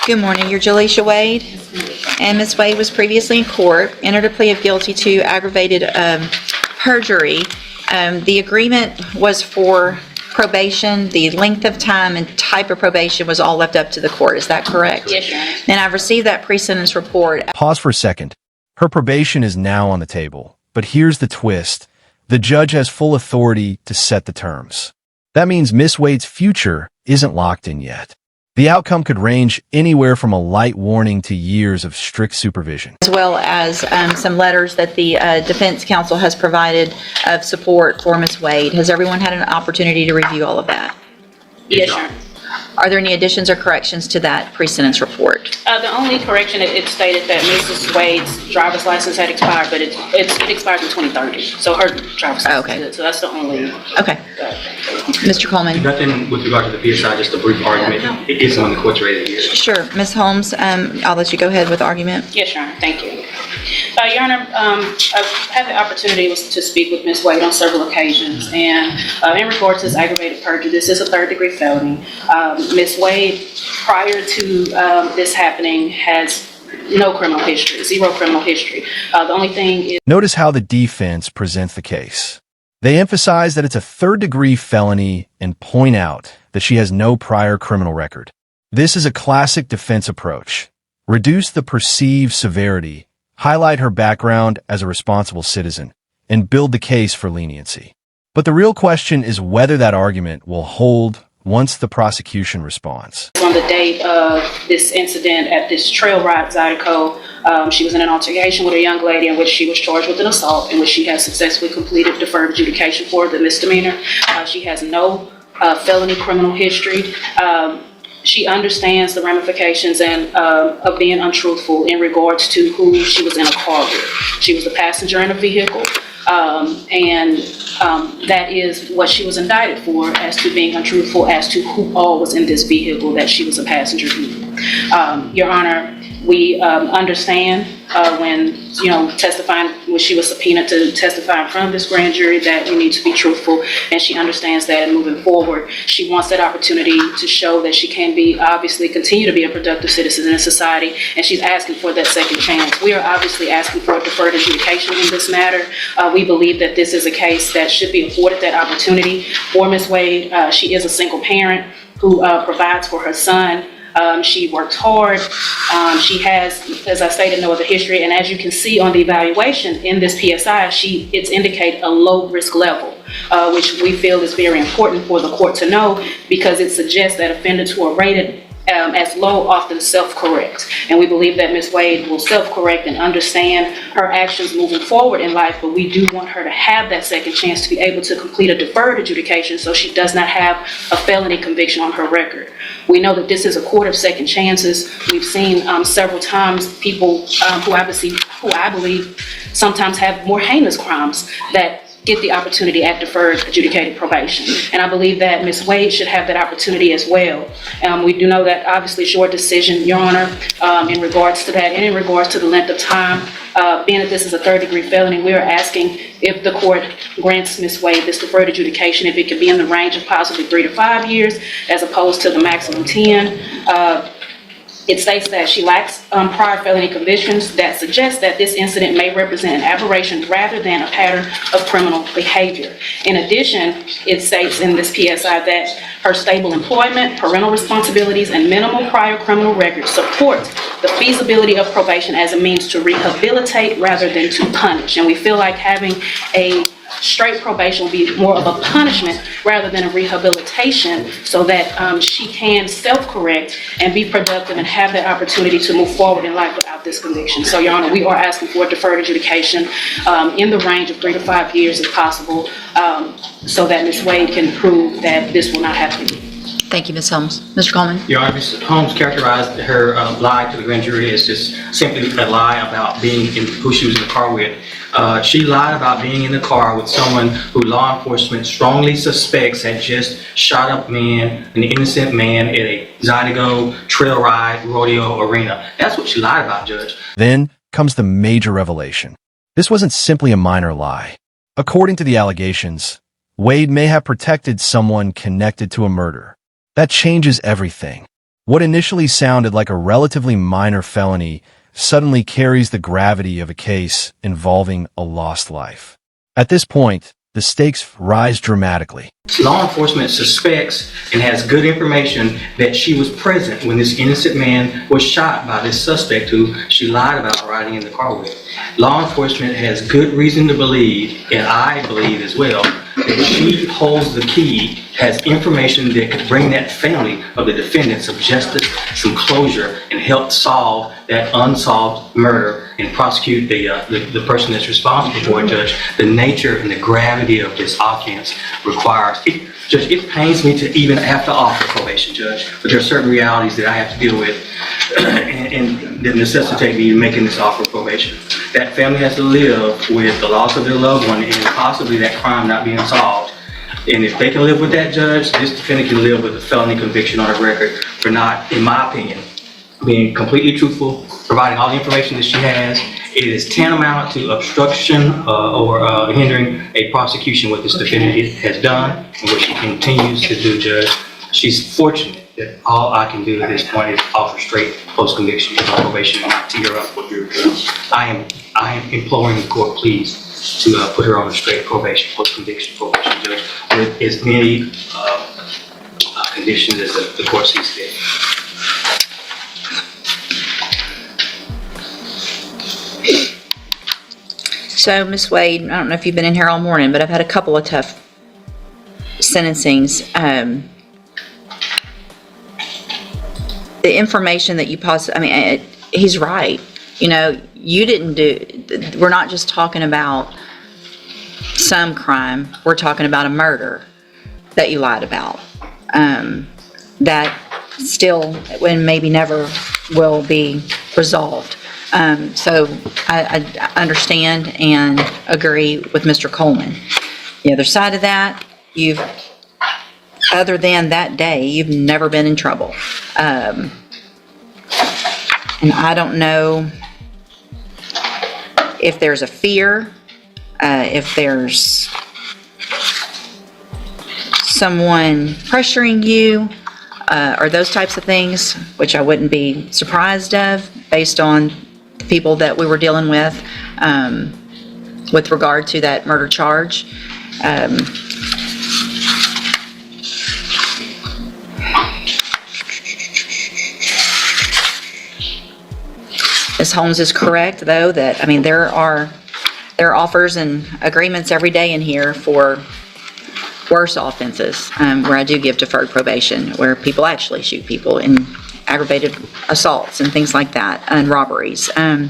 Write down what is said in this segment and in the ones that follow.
Good morning. You're Jaleisha Wade, and Ms. Wade was previously in court, entered a plea of guilty to aggravated perjury. The agreement was for probation. The length of time and type of probation was all left up to the court. Is that correct? Yes, Your Honor. And I've received that pre-sentence report. Pause for a second. Her probation is now on the table, but here's the twist. The judge has full authority to set the terms. That means Miss Wade's future isn't locked in yet. The outcome could range anywhere from a light warning to years of strict supervision. As well as some letters that the defense counsel has provided of support for Ms. Wade. Has everyone had an opportunity to review all of that? Yes, Your Honor. Are there any additions or corrections to that pre-sentence report? The only correction, it stated that Mrs. Wade's driver's license had expired, but it expires in 2030. So her driver's license Okay. is good. So that's the only. Okay. Mr. Coleman? Nothing with regard to the PSI, just a brief argument. It is on the court's ready to hear. Sure. Ms. Holmes, I'll let you go ahead with the argument. Yes, Your Honor. Thank you. Your Honor, I've had the opportunity to speak with Ms. Wade on several occasions, and in regards to this aggravated perjury, this is a third-degree felony. Ms. Wade, prior to this happening, has no criminal history, zero criminal history. The only thing is... Notice how the defense presents the case. They emphasize that it's a third-degree felony and point out that she has no prior criminal record. This is a classic defense approach. Reduce the perceived severity, highlight her background as a responsible citizen, and build the case for leniency. But the real question is whether that argument will hold once the prosecution responds. On the date of this incident at this trail ride, Zydeco, she was in an altercation with a young lady in which she was charged with an assault, in which she has successfully completed deferred adjudication for the misdemeanor. She has no felony criminal history. She understands the ramifications of being untruthful in regards to who she was in a car with. She was the passenger in a vehicle, and that is what she was indicted for, as to being untruthful as to who all was in this vehicle that she was a passenger in. Your Honor, we understand when testifying, when she was subpoenaed to testify in front of this grand jury, that we need to be truthful, and she understands that. And moving forward, she wants that opportunity to show that she can be, obviously, continue to be a productive citizen in society, and she's asking for that second chance. We are obviously asking for a deferred adjudication in this matter. We believe that this is a case that should be afforded that opportunity for Ms. Wade. She is a single parent who provides for her son. She works hard. She has, as I stated, no other history. And as you can see on the evaluation in this PSI, it's indicated a low risk level, which we feel is very important for the court to know, because it suggests that offenders who are rated as low often self-correct. And we believe that Ms. Wade will self-correct and understand her actions moving forward in life, but we do want her to have that second chance to be able to complete a deferred adjudication so she does not have a felony conviction on her record. We know that this is a court of second chances. We've seen several times people who I believe sometimes have more heinous crimes that get the opportunity at deferred adjudicated probation. And I believe that Ms. Wade should have that opportunity as well. We do know that obviously it's your decision, Your Honor, in regards to that, and in regards to the length of time. Being that this is a third-degree felony, we are asking if the court grants Ms. Wade this deferred adjudication, if it could be in the range of possibly 3 to 5 years, as opposed to the maximum 10. It states that she lacks prior felony convictions that suggest that this incident may represent an aberration rather than a pattern of criminal behavior. In addition, it states in this PSI that her stable employment, parental responsibilities, and minimal prior criminal records support the feasibility of probation as a means to rehabilitate rather than to punish. And we feel like having a straight probation will be more of a punishment rather than a rehabilitation, so that she can self-correct and be productive and have that opportunity to move forward in life without this conviction. So, Your Honor, we are asking for a deferred adjudication in the range of 3 to 5 years if possible, so that Ms. Wade can prove that this will not happen again. Thank you, Ms. Holmes. Mr. Coleman? Your Honor, Ms. Holmes characterized her lie to the grand jury as just simply a lie about being in who she was in the car with. She lied about being in the car with someone who law enforcement strongly suspects had just shot up an innocent man at a Zydeco trail ride rodeo arena. That's what she lied about, Judge. Then comes the major revelation. This wasn't simply a minor lie. According to the allegations, Wade may have protected someone connected to a murder. That changes everything. What initially sounded like a relatively minor felony suddenly carries the gravity of a case involving a lost life. At this point, the stakes rise dramatically. Law enforcement suspects and has good information that she was present when this innocent man was shot by this suspect who she lied about riding in the car with. Law enforcement has good reason to believe, and I believe as well, that she holds the key, has information that could bring that family of the defendant some justice, some closure, and help solve that unsolved murder and prosecute the person that's responsible for it, Judge. The nature and the gravity of this offense requires, Judge, it pains me to even have to offer probation, Judge, but there are certain realities that I have to deal with and that necessitate me making this offer of probation. That family has to live with the loss of their loved one and possibly that crime not being solved. And if they can live with that, Judge, this defendant can live with a felony conviction on her record for not, in my opinion, being completely truthful, providing all the information that she has. It is tantamount to obstruction or hindering a prosecution what this defendant has done and what she continues to do, Judge. She's fortunate that all I can do at this point is offer straight post-conviction probation and not tear up what you're doing. I am imploring the court, please, to put her on a straight probation, post-conviction probation, Judge, with as many conditions as the court sees fit. So, Ms. Wade, I don't know if you've been in here all morning, but I've had a couple of tough sentencings. The information that you he's right. You know, you didn't do, we're not just talking about some crime, we're talking about a murder that you lied about. That still, and maybe never will be resolved. So I understand and agree with Mr. Coleman. The other side of that, other than that day, you've never been in trouble. And I don't know if there's a fear, if there's someone pressuring you, or those types of things, which I wouldn't be surprised of based on the people that we were dealing with regard to that murder charge. Ms. Holmes is correct, though, that, there are offers and agreements every day in here for worse offenses, where I do give deferred probation, where people actually shoot people in aggravated assaults and things like that, and robberies. All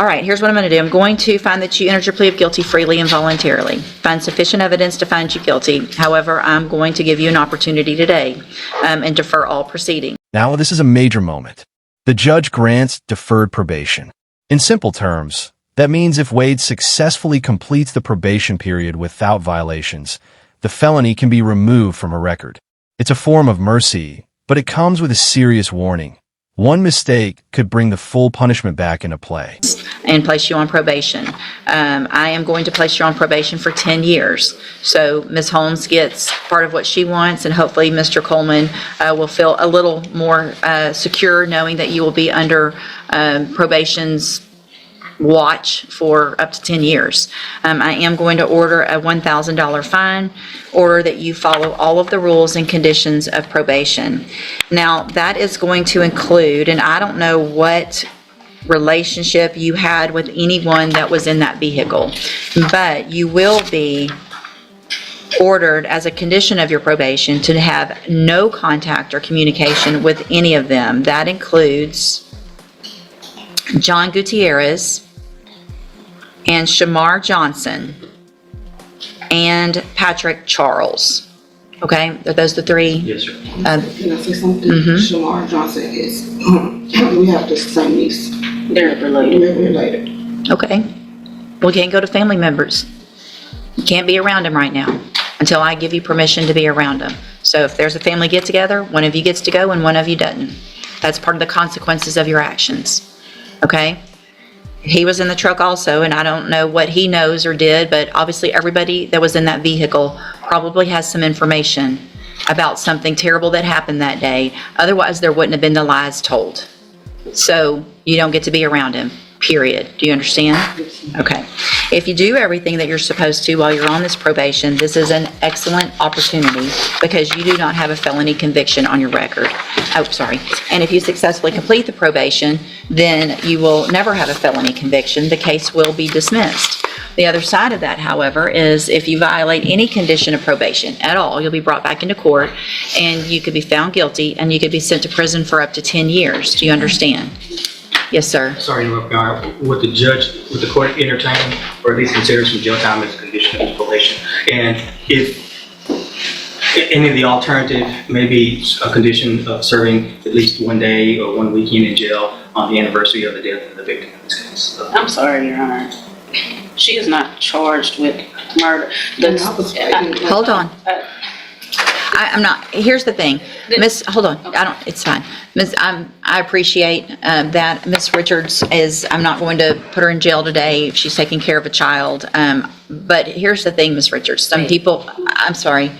right, here's what I'm going to do. I'm going to find that you entered your plea of guilty freely and voluntarily. Find sufficient evidence to find you guilty. However, I'm going to give you an opportunity today and defer all proceedings. Now, this is a major moment. The judge grants deferred probation. In simple terms, that means if Wade successfully completes the probation period without violations, the felony can be removed from her record. It's a form of mercy, but it comes with a serious warning. One mistake could bring the full punishment back into play. And place you on probation. I am going to place you on probation for 10 years. So Ms. Holmes gets part of what she wants, and hopefully Mr. Coleman will feel a little more secure knowing that you will be under probation's watch for up to 10 years. I am going to order a $1,000 fine, order that you follow all of the rules and conditions of probation. Now, that is going to include, and I don't know what relationship you had with anyone that was in that vehicle, but you will be ordered as a condition of your probation to have no contact or communication with any of them. That includes John Gutierrez and Shamar Johnson and Patrick Charles. Okay, are those the three? Yes, sir. Can I say something? Shamar Johnson is, we have the same niece. They're related. We're related. Okay. Well, you can't go to family members. You can't be around them right now until I give you permission to be around them. So if there's a family get-together, one of you gets to go and one of you doesn't. That's part of the consequences of your actions. Okay? He was in the truck also, and I don't know what he knows or did, but obviously everybody that was in that vehicle probably has some information about something terrible that happened that day. Otherwise, there wouldn't have been the lies told. So you don't get to be around him, period. Do you understand? Okay. If you do everything that you're supposed to while you're on this probation, this is an excellent opportunity because you do not have a felony conviction on your record. Oh, sorry. And if you successfully complete the probation, then you will never have a felony conviction. The case will be dismissed. The other side of that, however, is if you violate any condition of probation at all, you'll be brought back into court and you could be found guilty and you could be sent to prison for up to 10 years. Do you understand? Yes, sir. Sorry to interrupt, Your Honor. Would the court entertain or at least consider some jail time as a condition of probation? And if any of the alternative, maybe a condition of serving at least 1 day or 1 weekend in jail on the anniversary of the death of the victim in this case. I'm sorry, Your Honor. She is not charged with murder. Hold on. I'm not, here's the thing. Miss, hold on, it's fine. Miss, I appreciate that. Miss Richards I'm not going to put her in jail today if she's taking care of a child. But here's the thing, Miss Richards, some people, I'm sorry,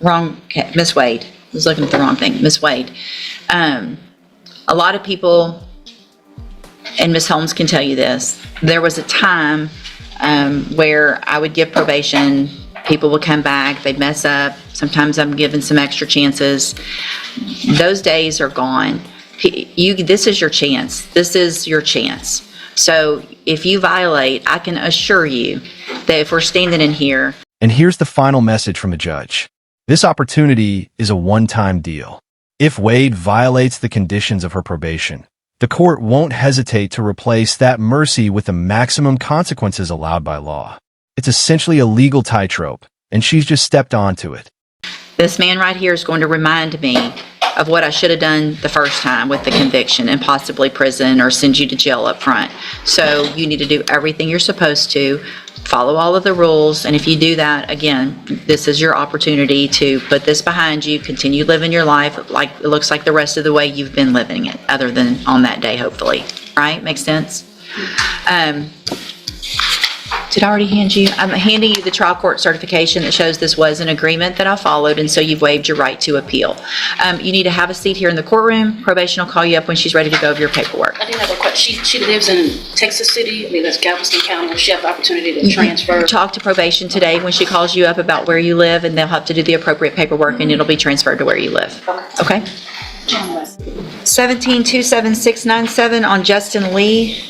wrong, Miss Wade, I was looking at the wrong thing, Miss Wade. A lot of people, and Miss Holmes can tell you this, there was a time where I would give probation. People would come back, they'd mess up. Sometimes I'm given some extra chances. Those days are gone. This is your chance. This is your chance. So if you violate, I can assure you that if we're standing in here. And here's the final message from the judge. This opportunity is a one-time deal. If Wade violates the conditions of her probation, the court won't hesitate to replace that mercy with the maximum consequences allowed by law. It's essentially a legal tightrope, and she's just stepped onto it. This man right here is going to remind me of what I should have done the first time with the conviction and possibly prison or send you to jail up front. So you need to do everything you're supposed to, follow all of the rules, and if you do that, again, this is your opportunity to put this behind you, continue living your life like it looks like the rest of the way you've been living it, other than on that day, hopefully. Right? Makes sense? Did I already hand you? I'm handing you the trial court certification that shows this was an agreement that I followed, and so you've waived your right to appeal. You need to have a seat here in the courtroom. Probation will call you up when she's ready to go over your paperwork. I did have a question. She lives in Texas City. I think that's Galveston County. Will she have the opportunity to transfer? Talk to probation today when she calls you up about where you live, and they'll have to do the appropriate paperwork, and it'll be transferred to where you live. Okay? 17-27697 on Justin Lee.